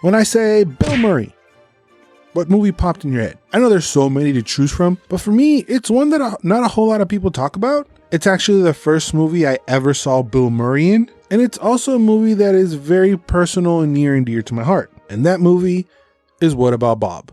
When I say Bill Murray, what movie popped in your head? I know there's so many to choose from, but for me, it's one that not a whole lot of people talk about. It's actually the first movie I ever saw Bill Murray in, and it's also a movie that is very personal and near and dear to my heart. And that movie is What About Bob?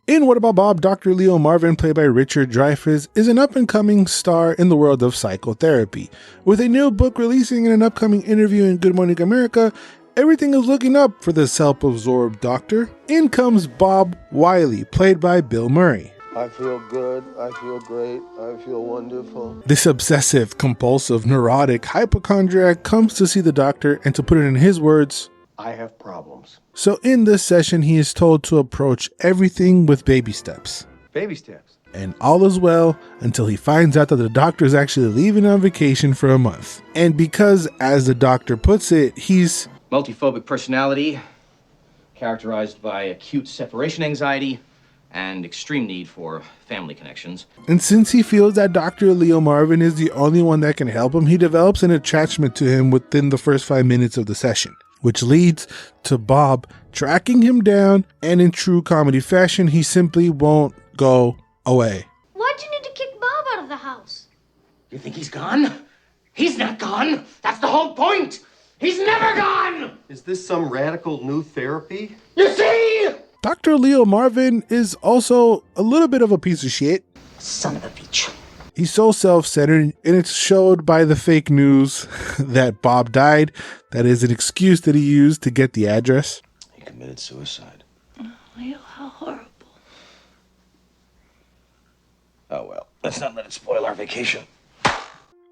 In What About Bob, Dr. Leo Marvin, played by Richard Dreyfuss, is an up-and-coming star in the world of psychotherapy. With a new book releasing and an upcoming interview in Good Morning America, everything is looking up for the self-absorbed doctor. In comes Bob Wiley, played by Bill Murray. I feel good, I feel great, I feel wonderful. This obsessive, compulsive, neurotic hypochondriac comes to see the doctor, and to put it in his words, I have problems. So in this session, he is told to approach everything with baby steps. Baby steps. And all is well until he finds out that the doctor is actually leaving on vacation for a month. And because, as the doctor puts it, he's multiphobic personality, characterized by acute separation anxiety, and extreme need for family connections. And since he feels that Dr. Leo Marvin is the only one that can help him, he develops an attachment to him within the first 5 minutes of the session, which leads to Bob tracking him down, and in true comedy fashion, he simply won't go away. Why'd you need to kick Bob out of the house? You think he's gone? He's not gone! That's the whole point! He's never gone! Is this some radical new therapy? You see? Dr. Leo Marvin is also a little bit of a piece of shit. Son of a bitch. He's so self-centered, and it's showed by the fake news that Bob died. That is an excuse that he used to get the address. He committed suicide. Oh, Leo, how horrible. Oh well, let's not let it spoil our vacation.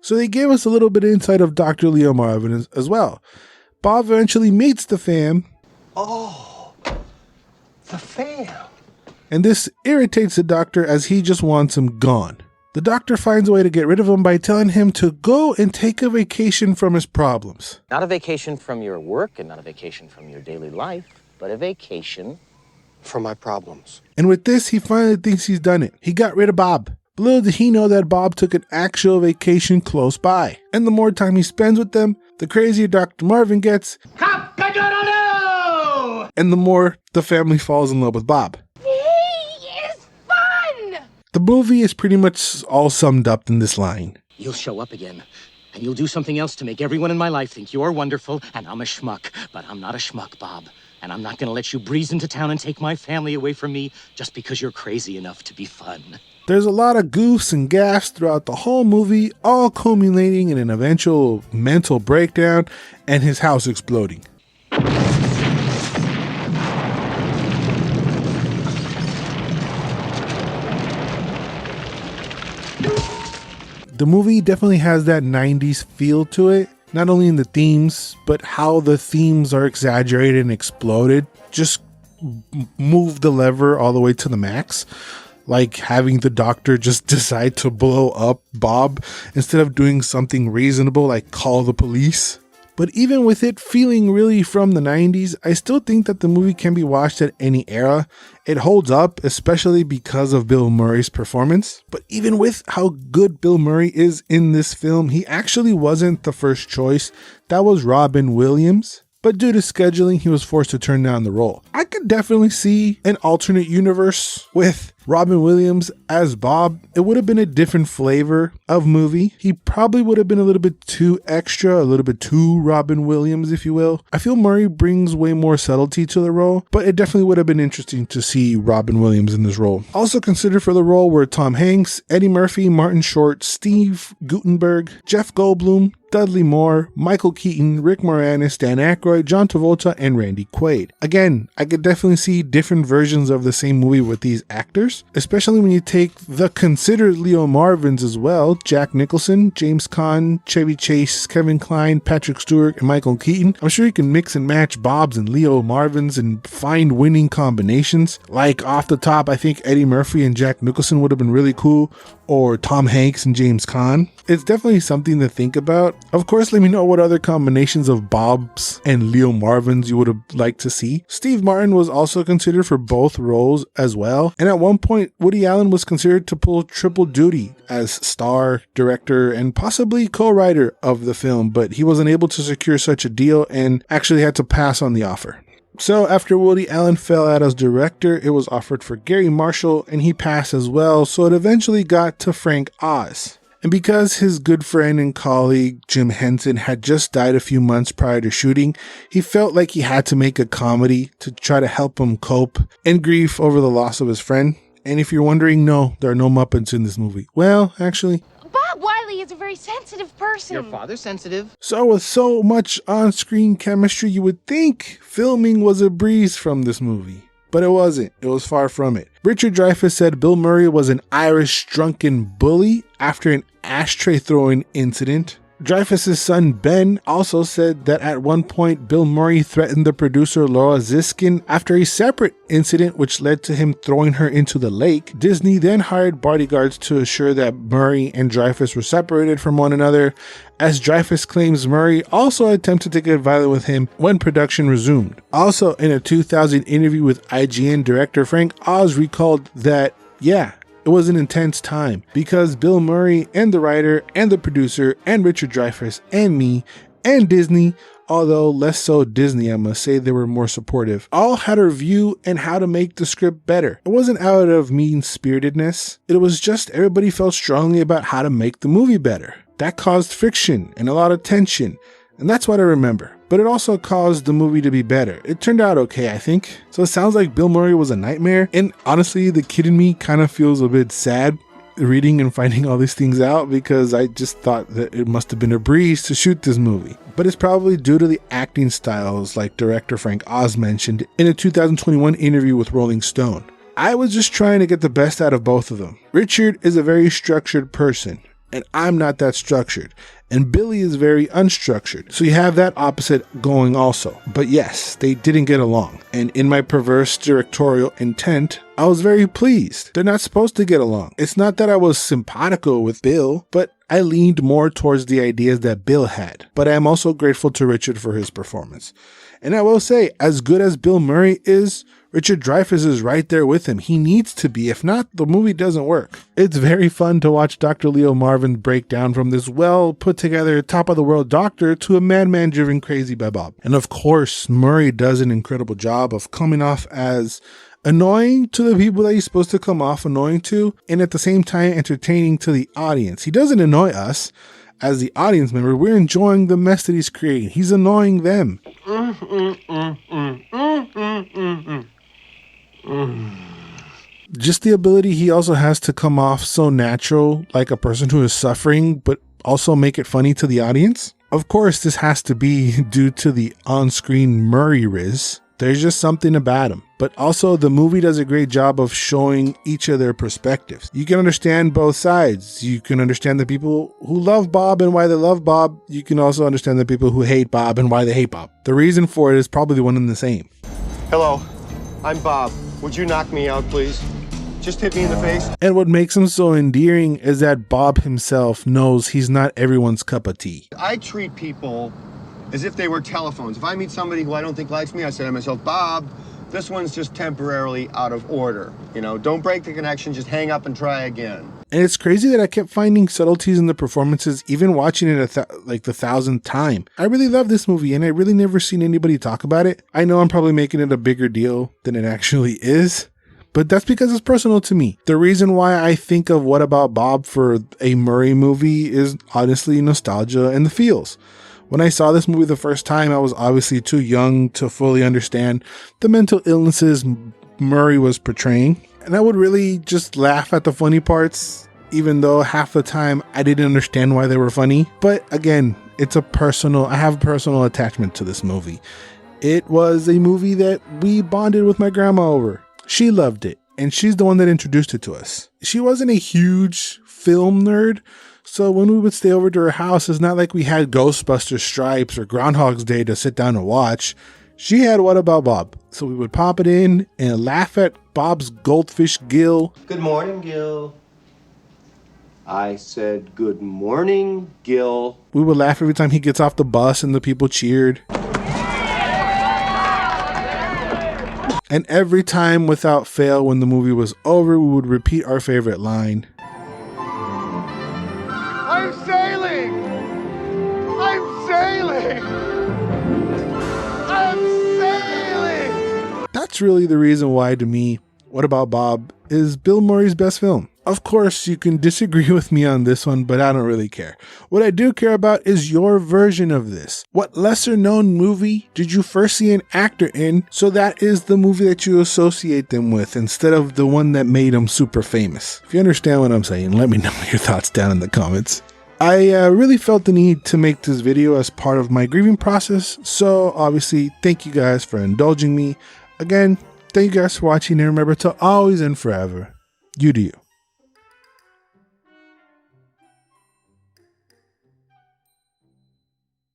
So they gave us a little bit of insight of Dr. Leo Marvin as well. Bob eventually meets the fam. Oh, the fam. And this irritates the doctor as he just wants him gone. The doctor finds a way to get rid of him by telling him to go and take a vacation from his problems. Not a vacation from your work and not a vacation from your daily life, but a vacation from my problems. And with this, he finally thinks he's done it. He got rid of Bob. But little did he know that Bob took an actual vacation close by. And the more time he spends with them, the crazier Dr. Marvin gets. Cock-a-doodle-doo! And the more the family falls in love with Bob. The movie is pretty much all summed up in this line. You'll show up again, and you'll do something else to make everyone in my life think you're wonderful, and I'm a schmuck. But I'm not a schmuck, Bob. And I'm not going to let you breeze into town and take my family away from me just because you're crazy enough to be fun. There's a lot of goofs and gaffes throughout the whole movie, all culminating in an eventual mental breakdown and his house exploding. The movie definitely has that 90s feel to it, not only in the themes, but how the themes are exaggerated and exploded. Just move the lever all the way to the max. Like having the doctor just decide to blow up Bob instead of doing something reasonable like call the police. But even with it feeling really from the 90s, I still think that the movie can be watched at any era. It holds up, especially because of Bill Murray's performance. But even with how good Bill Murray is in this film, he actually wasn't the first choice. That was Robin Williams. But due to scheduling, he was forced to turn down the role. I could definitely see an alternate universe with Robin Williams as Bob. It would have been a different flavor of movie. He probably would have been a little bit too extra, a little bit too Robin Williams, if you will. I feel Murray brings way more subtlety to the role, but it definitely would have been interesting to see Robin Williams in this role. Also considered for the role were Tom Hanks, Eddie Murphy, Martin Short, Steve Guttenberg, Jeff Goldblum, Dudley Moore, Michael Keaton, Rick Moranis, Dan Aykroyd, John Travolta, and Randy Quaid. Again, I could definitely see different versions of the same movie with these actors. characters, especially when you take the considered Leo Marvins as well: Jack Nicholson, James Caan, Chevy Chase, Kevin Kline, Patrick Stewart, and Michael Keaton. I'm sure you can mix and match Bob's and Leo Marvins and find winning combinations. Like off the top, I think Eddie Murphy and Jack Nicholson would have been really cool, or Tom Hanks and James Caan. It's definitely something to think about. Of course, let me know what other combinations of Bob's and Leo Marvins you would have liked to see. Steve Martin was also considered for both roles as well, and at one point Woody Allen was considered to pull triple duty as star, director, and possibly co-writer of the film, but he wasn't able to secure such a deal and actually had to pass on the offer. So after Woody Allen fell out as director, it was offered for Gary Marshall, and he passed as well, so it eventually got to Frank Oz. And because his good friend and colleague Jim Henson had just died a few months prior to shooting, he felt like he had to make a comedy to try to help him cope in grief over the loss of his friend. And if you're wondering, no, there are no Muppets in this movie. Well, actually, Bob Wiley is a very sensitive person. Your father's sensitive. so with so much on-screen chemistry, you would think filming was a breeze from this movie. But it wasn't. It was far from it. Richard Dreyfuss said Bill Murray was an Irish drunken bully after an ashtray throwing incident. Dreyfuss's son Ben also said that at one point Bill Murray threatened the producer Laura Ziskin after a separate incident which led to him throwing her into the lake. Disney then hired bodyguards to assure that Murray and Dreyfuss were separated from one another, as Dreyfuss claims Murray also attempted to get violent with him when production resumed. Also, in a 2000 interview with IGN, director Frank Oz recalled that, it was an intense time because Bill Murray and the writer and the producer and Richard Dreyfuss and me and Disney, although less so Disney, I must say, they were more supportive, all had a view and how to make the script better. It wasn't out of mean-spiritedness. It was just everybody felt strongly about how to make the movie better. That caused friction and a lot of tension, and that's what I remember. But it also caused the movie to be better. It turned out okay, I think. So it sounds like Bill Murray was a nightmare. And honestly, the kid in me kind of feels a bit sad reading and finding all these things out, because I just thought that it must have been a breeze to shoot this movie. But it's probably due to the acting styles, like director Frank Oz mentioned in a 2021 interview with Rolling Stone. I was just trying to get the best out of both of them. Richard is a very structured person, and I'm not that structured. And Billy is very unstructured. So you have that opposite going also. But yes, they didn't get along. And in my perverse directorial intent, I was very pleased. They're not supposed to get along. It's not that I was simpatico with Bill, but I leaned more towards the ideas that Bill had. But I am also grateful to Richard for his performance. And I will say, as good as Bill Murray is, Richard Dreyfuss is right there with him. He needs to be. If not, the movie doesn't work. It's very fun to watch Dr. Leo Marvin break down from this well put together top of the world doctor to a madman driven crazy by Bob. And of course, Murray does an incredible job of coming off as annoying to the people that he's supposed to come off annoying to, and at the same time entertaining to the audience. He doesn't annoy us. As the audience member, we're enjoying the mess that he's creating. He's annoying them. Just the ability he also has to come off so natural, like a person who is suffering, but also make it funny to the audience. Of course, this has to be due to the on-screen Murray riz. There's just something about him. But also, the movie does a great job of showing each of their perspectives. You can understand both sides. You can understand the people who love Bob and why they love Bob. You can also understand the people who hate Bob and why they hate Bob. The reason for it is probably the one and the same. Hello, I'm Bob. Would you knock me out, please? Just hit me in the face. And what makes him so endearing is that Bob himself knows he's not everyone's cup of tea. I treat people as if they were telephones. If I meet somebody who I don't think likes me, I say to myself, Bob, this one's just temporarily out of order. You know, don't break the connection, just hang up and try again. And it's crazy that I kept finding subtleties in the performances, even watching it like the 1,000th time. I really love this movie, and I really never seen anybody talk about it. I know I'm probably making it a bigger deal than it actually is, but that's because it's personal to me. The reason why I think of What About Bob for a Murray movie is honestly nostalgia and the feels. When I saw this movie the first time, I was obviously too young to fully understand the mental illnesses Murray was portraying. And I would really just laugh at the funny parts, even though half the time I didn't understand why they were funny. But again, I have a personal attachment to this movie. It was a movie that we bonded with my grandma over. She loved it. and she's the one that introduced it to us. She wasn't a huge film nerd, so when we would stay over to her house, it's not like we had Ghostbusters Stripes or Groundhog's Day to sit down and watch. She had What About Bob? So we would pop it in and laugh at Bob's goldfish Gil. Good morning, Gil. I said good morning, Gil. We would laugh every time he gets off the bus and the people cheered. And every time without fail when the movie was over, we would repeat our favorite line. I'm sailing! I'm sailing! I'm sailing! That's really the reason why, to me, What About Bob is Bill Murray's best film. Of course, you can disagree with me on this one, but I don't really care. What I do care about is your version of this. What lesser known movie did you first see an actor in, so that is the movie that you associate them with instead of the one that made them super famous? If you understand what I'm saying, let me know your thoughts down in the comments. I really felt the need to make this video as part of my grieving process, so obviously thank you guys for indulging me. Again, thank you guys for watching, and remember to always and forever, you do you.